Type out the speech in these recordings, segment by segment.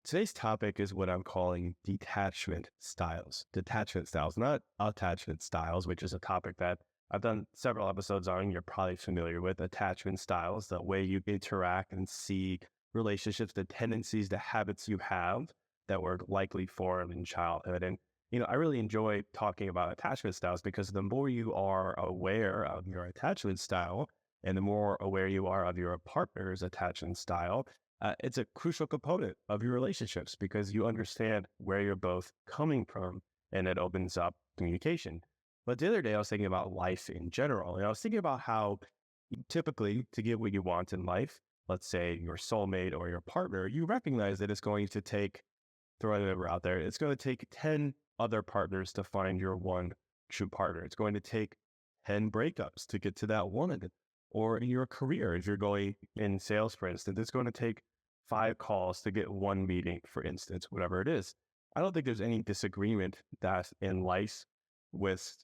Today's topic is what I'm calling detachment styles. Detachment styles, not attachment styles, which is a topic that I've done several episodes on. You're probably familiar with attachment styles, the way you interact and see relationships, the tendencies, the habits you have that were likely formed in childhood. And, I really enjoy talking about attachment styles because the more you are aware of your attachment style and the more aware you are of your partner's attachment style, it's a crucial component of your relationships because you understand where you're both coming from and it opens up communication. But the other day I was thinking about life in general, and I was thinking about how typically to get what you want in life, let's say your soulmate or your partner, you recognize that it's going to take, throwing a number out there, it's going to take 10 other partners to find your one true partner. It's going to take 10 breakups to get to that one. Or in your career, if you're going in sales, for instance, it's going to take 5 calls to get one meeting, for instance, whatever it is. I don't think there's any disagreement that in life with,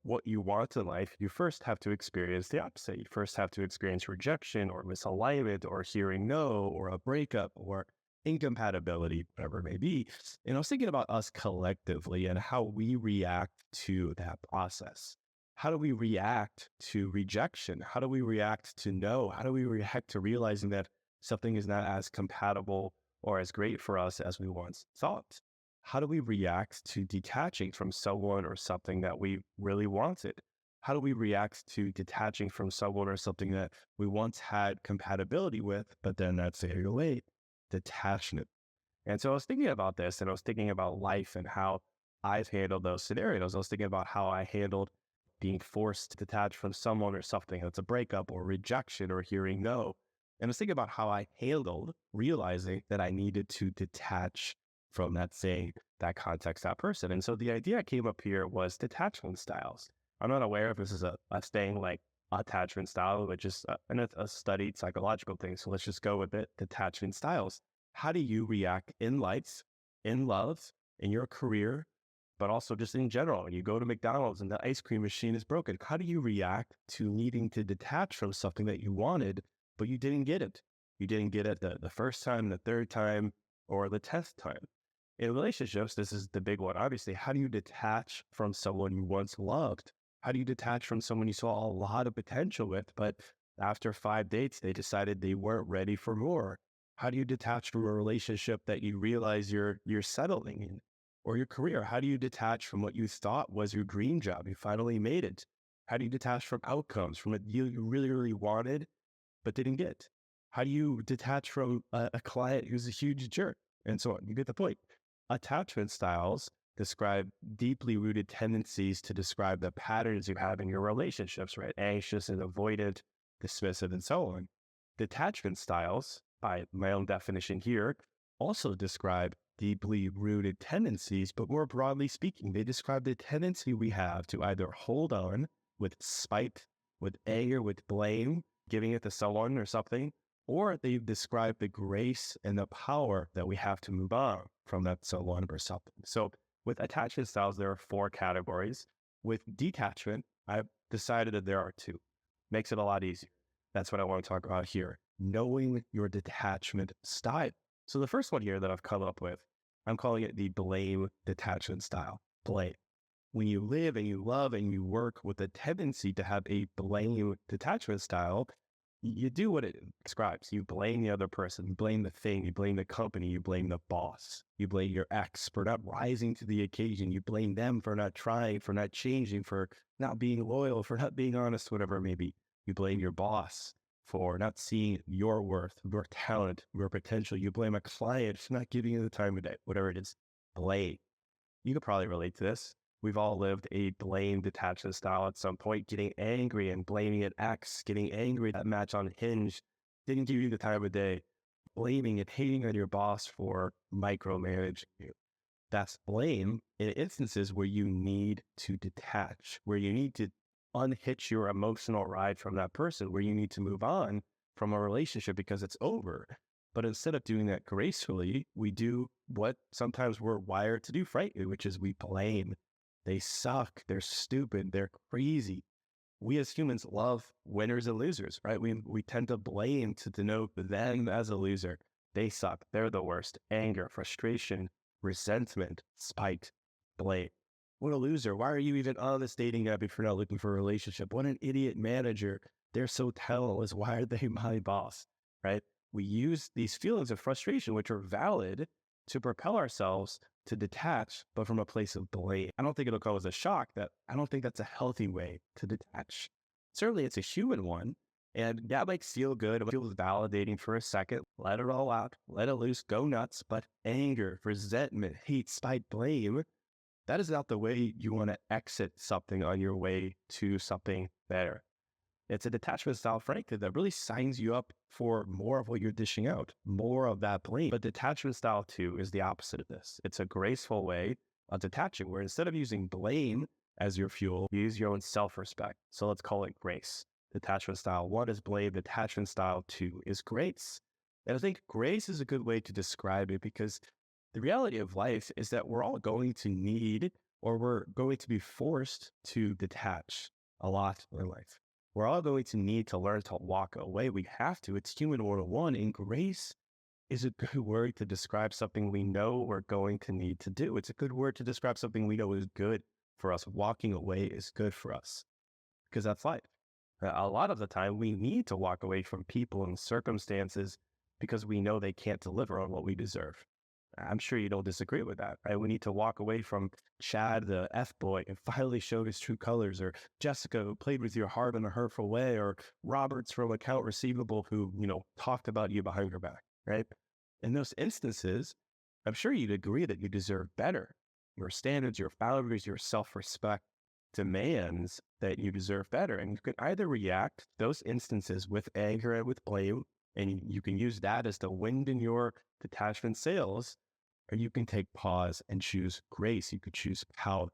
what you want in life, you first have to experience the opposite. You first have to experience rejection or misalignment or hearing no or a breakup or incompatibility, whatever it may be. And I was thinking about us collectively and how we react to that process. How do we react to rejection? How do we react to no? How do we react to realizing that something is not as compatible or as great for us as we once thought? How do we react to detaching from someone or something that we really wanted? How do we react to detaching from someone or something that we once had compatibility with, but then that's faded away? Detachment. And so I was thinking about this and I was thinking about life and how I've handled those scenarios. I was thinking about how I handled being forced to detach from someone or something that's a breakup or rejection or hearing no. And I was thinking about how I handled realizing that I needed to detach from that thing, that context, that person. And so the idea I came up here was detachment styles. I'm not aware if this is a thing like attachment style, which is a studied psychological thing. So let's just go with it. Detachment styles. How do you react in life, in love, in your career, but also just in general? You go to McDonald's and the ice cream machine is broken. How do you react to needing to detach from something that you wanted, but you didn't get it? You didn't get it the first time, the third time, or the 10th time. In relationships, this is the big one. Obviously, how do you detach from someone you once loved? How do you detach from someone you saw a lot of potential with, but after 5 dates, they decided they weren't ready for more? How do you detach from a relationship that you realize you're settling in? Or your career? How do you detach from what you thought was your dream job? You finally made it. How do you detach from outcomes, from a deal you really, really wanted, but didn't get? How do you detach from a client who's a huge jerk? And so on. You get the point. Attachment styles describe deeply rooted tendencies to describe the patterns you have in your relationships, right? Anxious and avoidant, dismissive, and so on. Detachment styles, by my own definition here, also describe deeply rooted tendencies, but more broadly speaking, they describe the tendency we have to either hold on with spite, with anger, with blame, giving it to someone or something, or they describe the grace and the power that we have to move on from that someone or something. So with attachment styles, there are 4 categories. With detachment, I've decided that there are 2. Makes it a lot easier. That's what I want to talk about here. Knowing your detachment style. So the first one here that I've come up with, I'm calling it the blame detachment style. Blame. When you live and you love and you work with a tendency to have a blame detachment style, you do what it describes. You blame the other person, you blame the thing, you blame the company, you blame the boss, you blame your ex for not rising to the occasion, you blame them for not trying, for not changing, for not being loyal, for not being honest, whatever it may be. You blame your boss for not seeing your worth, your talent, your potential. You blame a client for not giving you the time of day, whatever it is. Blame. You could probably relate to this. We've all lived a blame detachment style at some point, getting angry and blaming an ex, getting angry that match on Hinge didn't give you the time of day, blaming and hating on your boss for micromanaging you. That's blame in instances where you need to detach, where you need to unhitch your emotional ride from that person, where you need to move on from a relationship because it's over. But instead of doing that gracefully, we do what sometimes we're wired to do, frankly, which is we blame. They suck. They're stupid. They're crazy. We as humans love winners and losers, right? We tend to blame to denote them as a loser. They suck. They're the worst. Anger, frustration, resentment, spite, blame. What a loser. Why are you even on this dating app if you're not looking for a relationship? What an idiot manager. They're so talentless. Why are they my boss? Right? We use these feelings of frustration, which are valid, to propel ourselves to detach, but from a place of blame. I don't think it'll come as a shock that I don't think that's a healthy way to detach. Certainly, it's a human one. And that might feel good. It feels validating for a second. Let it all out. Let it loose. Go nuts. But anger, resentment, hate, spite, blame, that is not the way you want to exit something on your way to something better. It's a detachment style, frankly, that really signs you up for more of what you're dishing out, more of that blame. But detachment style, too, is the opposite of this. It's a graceful way of detaching, where instead of using blame as your fuel, you use your own self-respect. So let's call it grace. Detachment style 1 is blame. Detachment style 2 is grace. And I think grace is a good way to describe it, because the reality of life is that we're all going to need, or we're going to be forced to detach a lot in life. We're all going to need to learn to walk away. We have to. It's human 101. And grace is a good word to describe something we know we're going to need to do. It's a good word to describe something we know is good for us. Walking away is good for us, because that's life. A lot of the time, we need to walk away from people and circumstances because we know they can't deliver on what we deserve. I'm sure you don't disagree with that, right? We need to walk away from Chad, the F-boy, and finally showed his true colors, or Jessica, who played with your heart in a hurtful way, or Roberts from Account Receivable, who, talked about you behind your back, right? In those instances, I'm sure you'd agree that you deserve better. Your standards, your boundaries, your self-respect demands that you deserve better. And you can either react to those instances with anger and with blame, and you can use that as the wind in your detachment sails, or you can take pause and choose grace. You could choose power.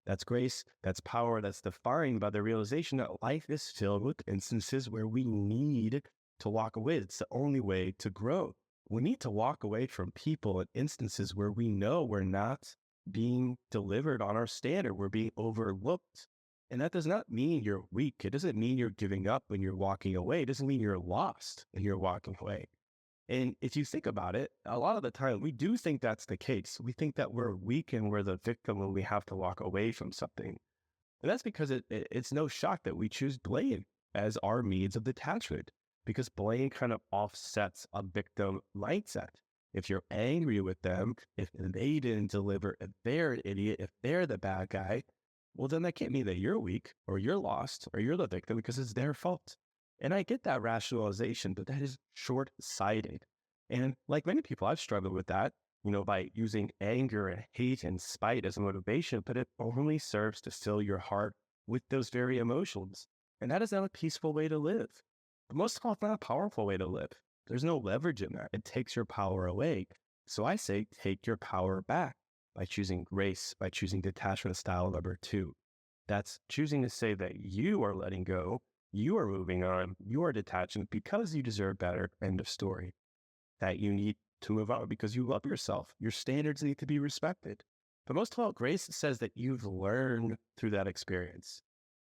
That's grace, that's power, that's defined by the realization that life is filled with instances where we need to walk away. It's the only way to grow. We need to walk away from people and instances where we know we're not being delivered on our standard. We're being overlooked. And that does not mean you're weak. It doesn't mean you're giving up when you're walking away. It doesn't mean you're lost when you're walking away. And if you think about it, a lot of the time we do think that's the case. We think that we're weak and we're the victim when we have to walk away from something. And that's because it's no shock that we choose blame as our means of detachment, because blame kind of offsets a victim mindset. If you're angry with them, if they didn't deliver, if they're an idiot, if they're the bad guy, well, then that can't mean that you're weak or you're lost or you're the victim, because it's their fault. And I get that rationalization, but that is short-sighted. And like many people, I've struggled with that, by using anger and hate and spite as a motivation, but it only serves to fill your heart with those very emotions. And that is not a peaceful way to live. But most of all, it's not a powerful way to live. There's no leverage in that. It takes your power away. So I say, take your power back by choosing grace, by choosing detachment style number 2. That's choosing to say that you are letting go, you are moving on, you are detaching because you deserve better. End of story. That you need to move on because you love yourself. Your standards need to be respected. But most of all, grace says that you've learned through that experience.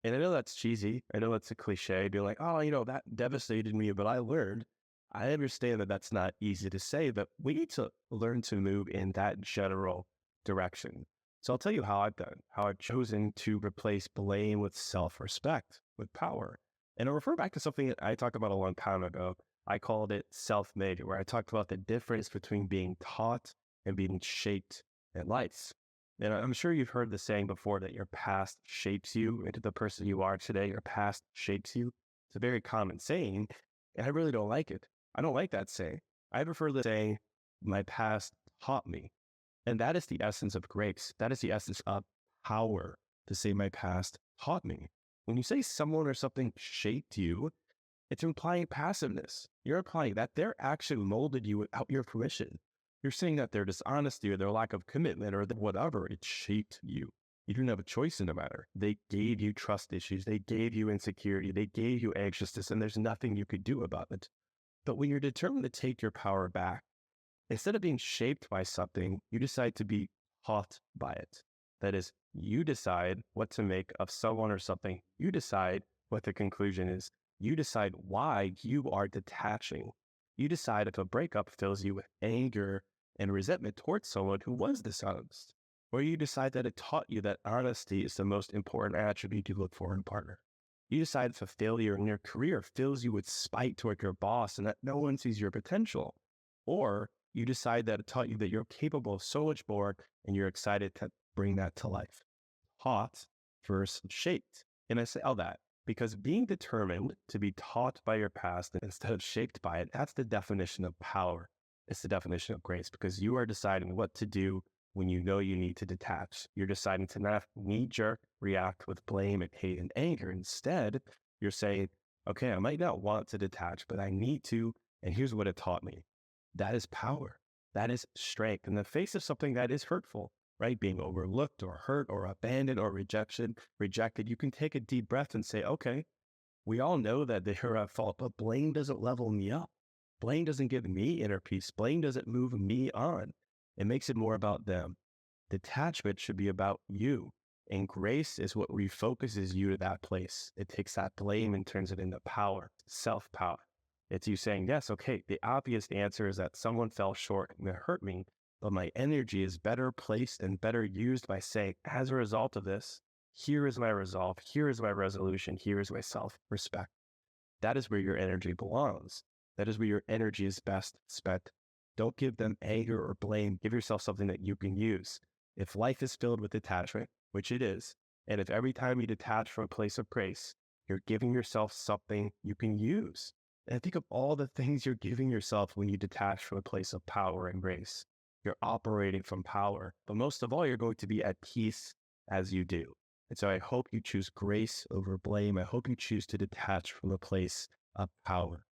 And I know that's cheesy. I know it's a cliche. Be like, oh, that devastated me, but I learned. I understand that that's not easy to say, but we need to learn to move in that general direction. So I'll tell you how I've chosen to replace blame with self-respect, with power. And I'll refer back to something that I talked about a long time ago. I called it self-made, where I talked about the difference between being taught and being shaped in life. And I'm sure you've heard the saying before that your past shapes you into the person you are today. Your past shapes you. It's a very common saying, and I really don't like it. I don't like that saying. I prefer the saying, my past taught me. And that is the essence of grace. That is the essence of power, to say my past taught me. When you say someone or something shaped you, it's implying passiveness. You're implying that their action molded you without your permission. You're saying that their dishonesty or their lack of commitment or whatever, it shaped you. You didn't have a choice in the matter. They gave you trust issues. They gave you insecurity. They gave you anxiousness, and there's nothing you could do about it. But when you're determined to take your power back, instead of being shaped by something, you decide to be taught by it. That is, you decide what to make of someone or something. You decide what the conclusion is. You decide why you are detaching. You decide if a breakup fills you with anger and resentment towards someone who was dishonest, or you decide that it taught you that honesty is the most important attribute you look for in a partner. You decide if a failure in your career fills you with spite toward your boss and that no one sees your potential, or you decide that it taught you that you're capable of so much more and you're excited to bring that to life. Taught versus shaped. And I say all that because being determined to be taught by your past instead of shaped by it, that's the definition of power. It's the definition of grace because you are deciding what to do when you know you need to detach. You're deciding to not knee-jerk react with blame and hate and anger. Instead, you're saying, okay, I might not want to detach, but I need to, and here's what it taught me. That is power. That is strength in the face of something that is hurtful, right? Being overlooked or hurt or abandoned or rejected. You can take a deep breath and say, okay, we all know that they're at fault, but blame doesn't level me up. Blame doesn't give me inner peace. Blame doesn't move me on. It makes it more about them. Detachment should be about you. And grace is what refocuses you to that place. It takes that blame and turns it into power, self-power. It's you saying, yes, okay, the obvious answer is that someone fell short and it hurt me, but my energy is better placed and better used by saying, as a result of this, here is my resolve, here is my resolution, here is my self-respect. That is where your energy belongs. That is where your energy is best spent. Don't give them anger or blame. Give yourself something that you can use. If life is filled with detachment, which it is, and if every time you detach from a place of grace, you're giving yourself something you can use. And think of all the things you're giving yourself when you detach from a place of power and grace. You're operating from power, but most of all, you're going to be at peace as you do. And so I hope you choose grace over blame. I hope you choose to detach from a place of power.